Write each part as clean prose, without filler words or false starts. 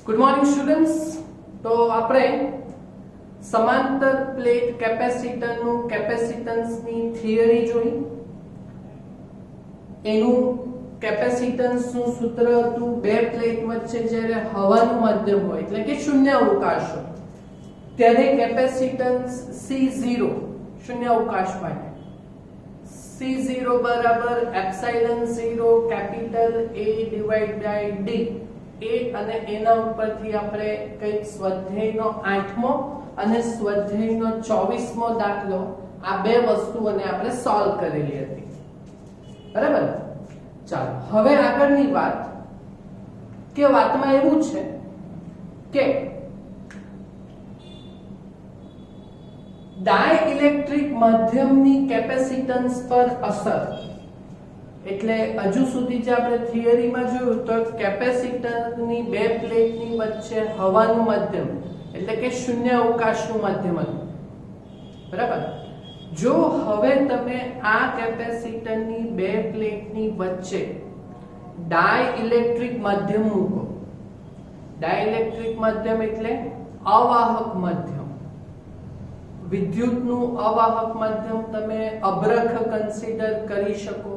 Good morning students. તો આપણે સમાંતર પ્લેટ કેપેસિટરનું કેપેસિટન્સની થિયરી જોઈ. એનું કેપેસિટન્સનું સૂત્ર હતું બે પ્લેટ વચ્ચે જ્યારે હવાનું માધ્યમ હોય એટલે કે શૂન્યાવકાશ હોય ત્યારે કેપેસિટન્સ C0 શૂન્યાવકાશ માટે C0 બરાબર epsilon 0 capital A divide by D. એ અને એના ઉપરથી આપણે કંઈક સ્વાધ્યાયનો 8મો અને સ્વાધ્યાયનો 24મો દાખલો આ બે વસ્તુઓને આપણે સોલ્વ કરેલી હતી. બરાબર. ચાલો હવે આગળની વાત કે વાતમાં એવું છે કે ડાઇલેક્ટ્રિક માધ્યમની કેપેસિટન્સ પર અસર એટલે હજુ સુધી જે આપણે થિયરીમાં જોયું તો કેપેસિટરની બે પ્લેટની વચ્ચે હવાનું માધ્યમ એટલે કે શૂન્ય અવકાશનું માધ્યમ હતું. બરાબર. જો હવે તમે આ કેપેસિટરની બે પ્લેટની વચ્ચે ડાઇલેક્ટ્રિક માધ્યમ મૂકો. ડાઇલેક્ટ્રિક માધ્યમ એટલે અવાહક માધ્યમ. વિદ્યુતનું અવાહક માધ્યમ તમે અભ્રક કન્સિડર કરી શકો.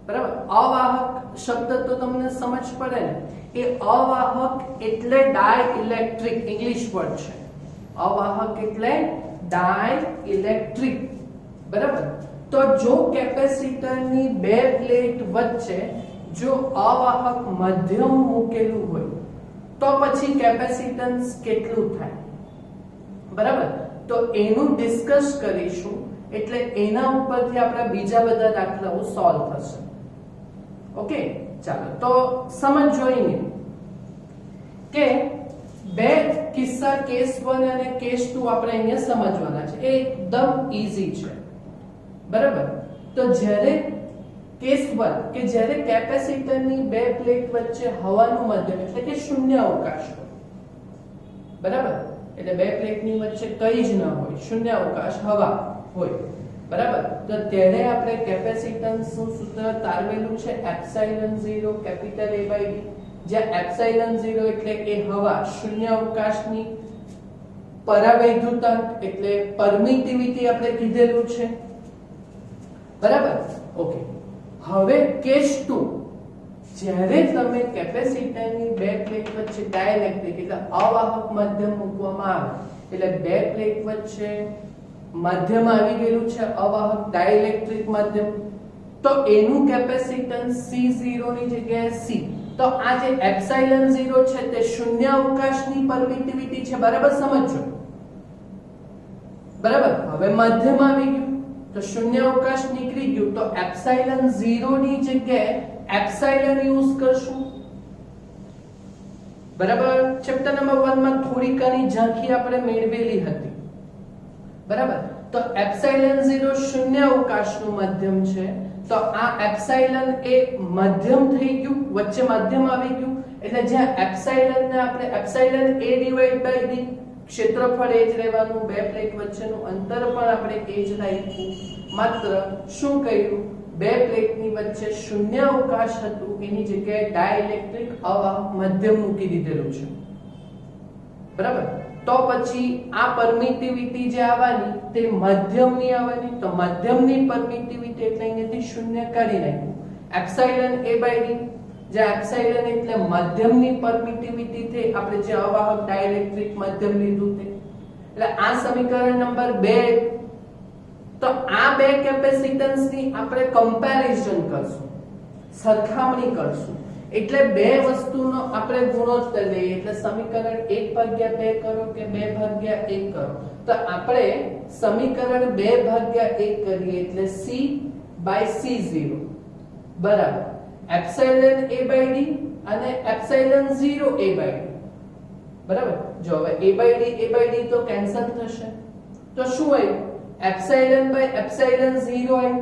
બરાબર. અવાહક શબ્દ તો તમને સમજ પડે ને. એ અવાહક એટલે ડાઇલેક્ટ્રિક ઇંગ્લિશ વર્ડ છે. અવાહક એટલે ડાઇલેક્ટ્રિક. બરાબર. તો જો કેપેસિટરની બે પ્લેટ વચ્ચે જો અવાહક માધ્યમ મૂકેલું હોય તો પછી કેપેસિટન્સ કેટલું થાય. બરાબર. તો એનું ડિસ્કસ કરીશું એટલે એના ઉપરથી આપણા બીજા બધા દાખલાઓ સોલ્વ થશે. ઓકે. ચાલો તો સમજો અહીં કે બે કિસ્સા કેસ 1 અને કેસ 2 આપણે અહીંયા સમજવાના છે. એ એકદમ ઈઝી છે. બરાબર. તો જ્યારે કેસ 1 કે જ્યારે કેપેસિટરની બે પ્લેટ વચ્ચે હવાનું માધ્યમ એટલે કે શૂન્ય અવકાશ હોય. બરાબર. એટલે બે પ્લેટની વચ્ચે કંઈ જ ન હોય, શૂન્ય અવકાશ હવા હોય. બરાબર. તો ત્યારે આપણે કેપેસિટન્સનું સૂત્ર તારવેલું છે epsilon 0 capital A by D. જ્યાં એપ્સિલોન 0 એટલે એ હવા શૂન્ય અવકાશની પરાવૈદ્યુતાંક એટલે પરમિટિવિટી આપણે કીધેલું છે. બરાબર. ઓકે. હવે કેસ 2 જ્યારે તમે કેપેસિટરની બે પ્લેટ વચ્ચે ડાઇલેક્ટ્રિક એટલે અવાહક માધ્યમ મૂકવામાં આવે એટલે બે પ્લેટ વચ્ચે માધ્યમ આવી ગયેલું છે અવાહક ડાઇલેક્ટ્રિક માધ્યમ. તો એનું કેપેસિટન્સ C0 ની જગ્યાએ C. તો આ જે એપ્સિલોન 0 છે તે શૂન્ય અવકાશની પરમિટિવિટી છે. બરાબર સમજો. બરાબર. હવે માધ્યમ આવી ગયું તો શૂન્ય અવકાશ નીકળી ગયું તો એપ્સિલોન 0 ની જગ્યાએ એપ્સિલોન યુઝ કરશું. બરાબર. ચેપ્ટર નંબર 1 માં થોડીક આની ઝાંખી આપણે મેળવેલી હતી. બરાબર. તો એપ્સિલોન 0 શૂન્ય અવકાશનું માધ્યમ છે. તો આ એપ્સિલોન એ માધ્યમ થઈ ગયું, વચ્ચે માધ્યમ આવી ગયું એટલે જ્યાં એપ્સિલોન ને આપણે epsilon A divide by D ક્ષેત્રફળ એ જ રહેવાનું, બે પ્લેટ વચ્ચેનું અંતર પણ આપણે એ જ રાખ્યું. માત્ર શું કર્યું, બે પ્લેટની વચ્ચે શૂન્ય અવકાશ હતું એની જગ્યાએ ડાઇલેક્ટ્રિક અવાહક માધ્યમ મૂકી દીધેલું છે. બરાબર. તો પછી આ પરમિટિવિટી જે આવવાની તે માધ્યમની આવવાની. તો માધ્યમની પરમિટિવિટી એટલે અહીંયાથી શૂન્ય કાઢી નાખ્યું. એપ્સિલોન A બાય D જે એપ્સિલોન એટલે માધ્યમની પરમિટિવિટી થી આપણે જે અવાહક ડાઇલેક્ટ્રિક માધ્યમ લીધું તે. એટલે આ સમીકરણ નંબર 2. તો આ બે કેપેસિટન્સની આપણે કમ્પેરિઝન કરશું, સરખામણી કરશું. એટલે બે વસ્તુનો આપણે ગુણોત્તર લઈએ એટલે સમીકરણ 1/2 કરો કે 2/1 કરો. તો આપણે સમીકરણ 2/1 કરીએ એટલે C/C0 બરાબર એપ્સિલોન A બાય D અને એપ્સિલોન 0 A બાય D. બરાબર. જો હવે A બાય D તો કેન્સલ થશે. તો શું આવ્યું, એપ્સિલોન બાય એપ્સિલોન 0 આવ્યું.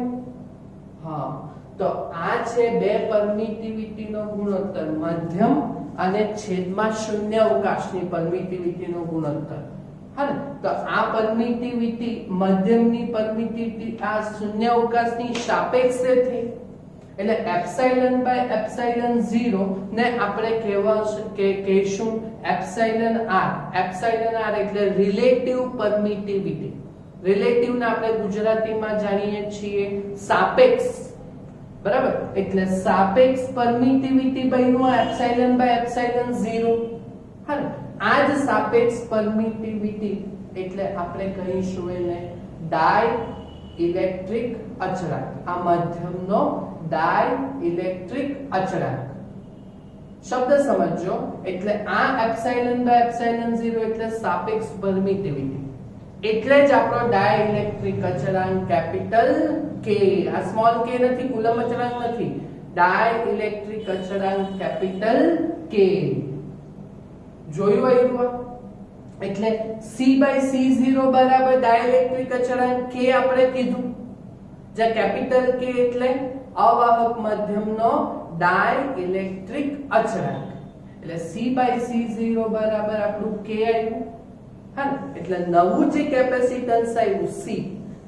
હા. તો આ છે બે પરમિટિવિટીનો ગુણોત્તર, માધ્યમ અને છેદમાં શૂન્ય અવકાશની પરમિટિવિટીનો ગુણોત્તર. હા ને. તો આ પરમિટિવિટી માધ્યમની પરમિટિવિટી આ શૂન્ય અવકાશની સાપેક્ષે થઈ એટલે એપ્સાઇલન બાય એપ્સાઇલન 0 ને આપણે કહેશું એપ્સાઇલન r. એપ્સાઇલન r એટલે રિલેટિવ પરમિટિવિટી. રિલેટિવ ને આપણે ગુજરાતીમાં જાણીએ છીએ સાપેક્ષ, બરાબર? એટલે સાપેક્ષ પરમિટિવિટી બન્યું એપ્સાઇલન બાય એપ્સાઇલન 0. હા, આ જ સાપેક્ષ પરમિટિવિટી એટલે આપણે કહીશું એને ડાઇઇલેક્ટ્રિક અચળાંક. આ માધ્યમનો ડાઇઇલેક્ટ્રિક અચળાંક શબ્દ સમજો. એટલે આ એપ્સાઇલન બાય એપ્સાઇલન 0 એટલે સાપેક્ષ પરમિટિવિટી. એટલે જ આપણો ડાઇઇલેક્ટ્રિક અચળાંક કેપિટલ K. આ સ્મોલ k નથી, કુલમ અચળાંક નથી. ડાઇઇલેક્ટ્રિક અચળાંક કેપિટલ K. જોયું આવ્યું? એટલે C/C0 બરાબર ડાઇલેક્ટ્રિક અચળાંક K આપણે કીધું. જે કેપિટલ K એટલે અવાહક માધ્યમનો ડાઇલેક્ટ્રિક અચળાંક. એટલે C/C0 બરાબર આપણું K આવ્યું. હા, એટલે નવું જે કેપેસિટન્સ આવ્યું C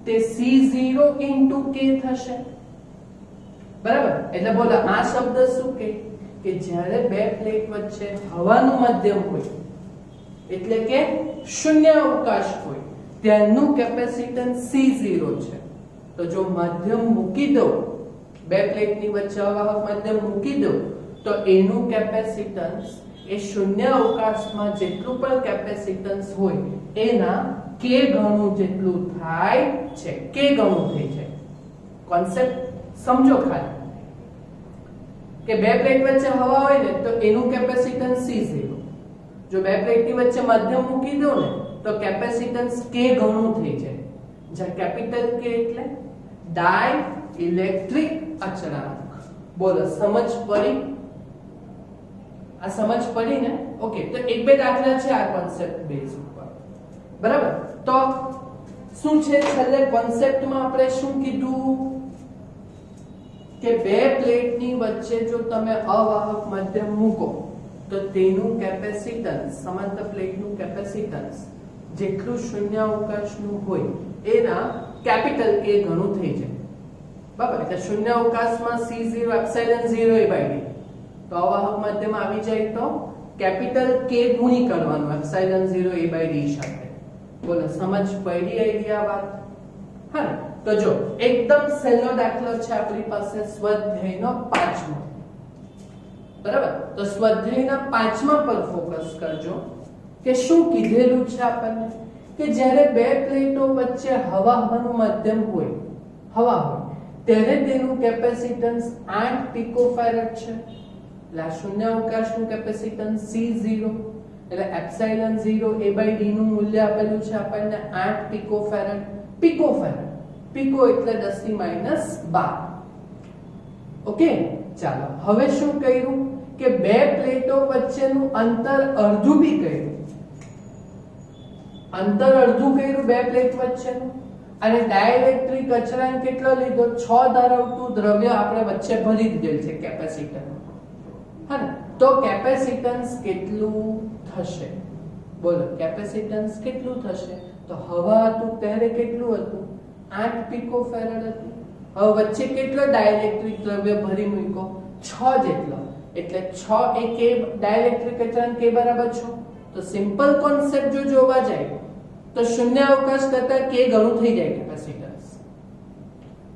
તે C0 * K થશે, બરાબર? એટલે બોલો આ શબ્દ શું કે જ્યારે બે પ્લેટ વચ્ચે હવાનું માધ્યમ હોય એટલે કે શૂન્ય અવકાશ હોય ત્યાંનું કેપેસિટન્સ C0 છે. તો જો માધ્યમ મૂકી દો, બે પ્લેટની વચ્ચે અવાહક માધ્યમ મૂકી દો તો એનું કેપેસિટન્સ એ શૂન્ય અવકાશમાં જેટલું પણ કેપેસિટન્સ હોય એના k ગણું જેટલું થાય છે. k ગણું થઈ જાય. કોન્સેપ્ટ સમજો ખાલી કે બે પ્લેટ વચ્ચે હવા હોય ને તો એનું કેપેસિટન્સ C0. જો બે પ્લેટની વચ્ચે માધ્યમ મૂકી દો ને તો કેપેસિટન્સ k ગણું થઈ જાય. જ્યાં કેપિટલ K એટલે ડાઇઇલેક્ટ્રિક અચળાંક. બોલો સમજ પડી? આ સમજ પડી ને? ઓકે, તો એક બે દાખલા છે આ કોન્સેપ્ટ બેઝ ઉપર, બરાબર? તો શું છે છેલ્લે કોન્સેપ્ટમાં આપણે શું કીધું કે બે પ્લેટની વચ્ચે જો તમે અવાહક માધ્યમ મૂકો તો તેનું કેપેસિટન્સ, સમાંતર પ્લેટનું કેપેસિટન્સ જેટલું શૂન્ય અવકાશનું હોય એના કેપિટલ K ગણું થઈ જાય, બરાબર? એટલે શૂન્ય અવકાશમાં C0 એપ્સિલોન 0 a/d તો અવાહક માધ્યમ આવી જાય તો કેપિટલ K ગુણી કરવાનું એપ્સિલોન 0 a/d સાથે. બોલો સમજ પડી આઈડિયા વાત? હા, તો જો એકદમ સહેલો દાખલો છે આપણી પાસે સ્વાધ્યાયનો 5મો, બરાબર? તો સ્વાધ્યાયના 5મા પર ફોકસ કરજો કે શું કીધેલું છે આપણને કે જ્યારે બે પ્લેટો વચ્ચે હવાનું માધ્યમ હોય, હવા હોય ત્યારે તેનું કેપેસિટન્સ 8 પિકોફેરેડ છે. એટલે આ શૂન્ય અવકાશનું કેપેસિટન્સ C0 એટલે એપ્સિલોન 0 a/d નું મૂલ્ય આપેલું છે આપણને 8 પિકોફેરેડ. પિકોફેરેડ, પિકો એટલે 10⁻12. ઓકે, ચાલો હવે શું કર્યું કે બે પ્લેટો વચ્ચેનું અંતર અડધું બી કર્યું. અંતર અડધું કર્યું બે પ્લેટ વચ્ચેનું અને ડાઇલેક્ટ્રિક અચળાંક કેટલો લીધો? 6 ધરાવતું દ્રવ્ય આપણે વચ્ચે ભરી દીધેલ છે કેપેસિટર. હા ને, તો કેપેસિટન્સ કેટલું થશે? બોલો કેપેસિટન્સ કેટલું થશે? તો હવા હતું ત્યારે કેટલું હતું? 8 પિકોફેરેડ હતું. હવે વચ્ચે કેટલો ડાઇલેક્ટ્રિક દ્રવ્ય ભરી મૂક્યો? 6 જેટલો. એટલે 6 એ K ડાઇલેક્ટ્રિક અચળાંક K બરાબર 6. તો સિમ્પલ કોન્સેપ્ટ જો જોવા જાય તો શૂન્ય અવકાશ કરતા K ગણું થઈ જાય કેપેસિટન્સ.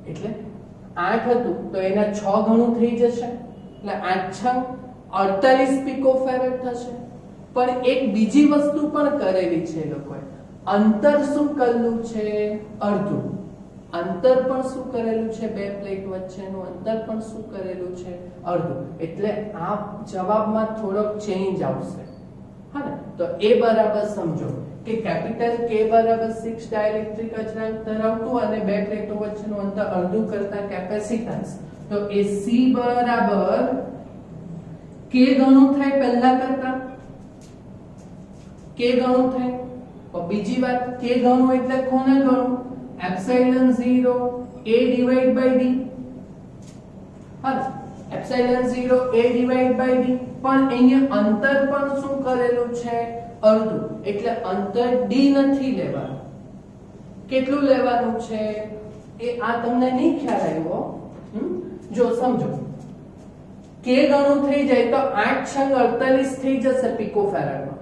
એટલે 8 હતું તો એના 6 ગણું થઈ જશે. એટલે 8 × 48 પિકોફેરેડ થશે. પણ એક બીજી વસ્તુ પણ કરેલી છે લોકોએ. અંતર શું કરેલું છે? અડધું. અંતર પણ શું કરેલું છે? બે પ્લેટ વચ્ચેનું અંતર પણ શું કરેલું છે? અડધું. એટલે આ જવાબમાં થોડોક ચેન્જ આવશે. હા ને, તો એ બરાબર સમજો કે કેપિટલ K બરાબર 6 ડાઇલેક્ટ્રિક અચળાંક ધરાવતું અને બે પ્લેટો વચ્ચેનું અંતર અડધું કરતા કેપેસિટન્સ. તો એ C બરાબર K ગણું થાય પહેલા કરતા. K ગણું થાય. તો બીજી વાત, K ગણું એટલે કોને ગણું? Epsilon 0 a/d. હા, એપ્સિલોન 0 a/d. પણ અહીંયા અંતર પણ શું કરેલું છે? અડધું. એટલે અંતર d નથી લેવાનું. કેટલું લેવાનું છે એ આ તમને નહીં ખ્યાલ આવ્યો. જો સમજો k ગણું થઈ જાય તો 8 છંગ 48 થઈ જશે પિકોફેરાડમાં,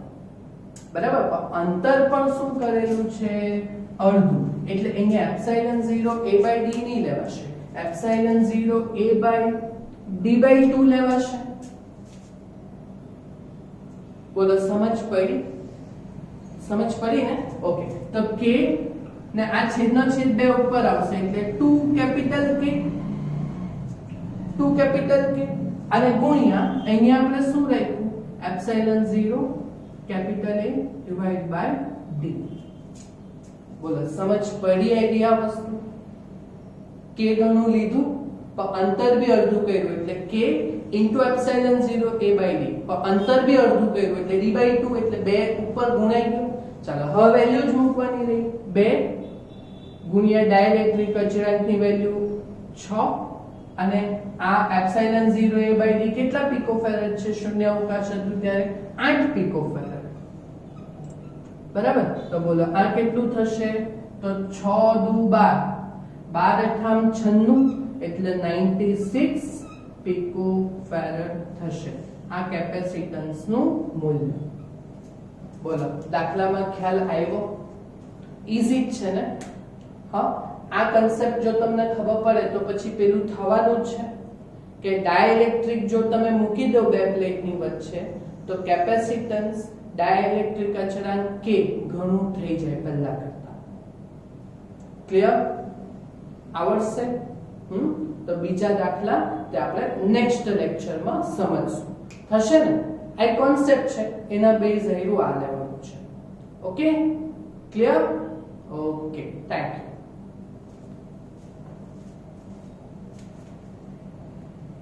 બરાબર. અંતર પણ શું કરેલું છે? અડધું. એટલે અહીંયા એપ્સિલોન 0 a/d નહીં લેવાશે, એપ્સિલોન 0 a/d/2 લેવાશે. બોલો સમજ પડી? સમજ પડી ને? ઓકે. તો k ને આ છેદનો છેદ બે ઉપર આવશે એટલે 2 કેપિટલ K, 2 કેપિટલ K અને ગુણ્યા અહીંયા આપણે શું રાખ્યું? Epsilon 0 capital A divide by d. બોલો સમજ પડી આઈડિયા વસ્તુ? k ગણું લીધું પણ અંતર બી અડધું કર્યું એટલે k into epsilon 0 a by d, પણ અંતર બી અડધું કર્યું એટલે d/2 એટલે 2 ઉપર ગુણાઈ ગયું. ચાલો હવે વેલ્યુ જ મૂકવાની રહી. 2 ગુણ્યા ડાઇલેક્ટ્રિક અચળાંકની વેલ્યુ 6 અને આ એપ્સિલોન 0 a by d કેટલા પિકોફેરાડ છે? શૂન્ય અવકાશ હતું ત્યારે 8 પિકોફેરાડ, બરાબર. તો બોલો આ કેટલું થશે? તો 6 દુ 12, 12 અઠામ 96 એટલે 96 પિકોફેરાડ થશે. આ કેપેસિટન્સ નું મૂલ્ય. બોલો દાખલામાં ખ્યાલ આવ્યો? ઈઝી જ છે ને? હા, આ કન્સેપ્ટ જો તમને ખબર પડે તો પછી પેલું થવાનું જ છે કે ડાઇલેક્ટ્રિક જો તમે મૂકી દો બે પ્લેટની વચ્ચે તો કેપેસિટન્સ ડાઇલેક્ટ્રિક અચળાંક k ઘણું થઈ જાય પહેલા કરતા. ક્લિયર? આવડશે? તો બીજા દાખલા તે આપણે નેક્સ્ટ લેક્ચરમાં સમજશું. થશે ને? આ કોન્સેપ્ટ છે, એના બેઝ આ લેવાનું છે. Okay? Clear? Okay, thank you.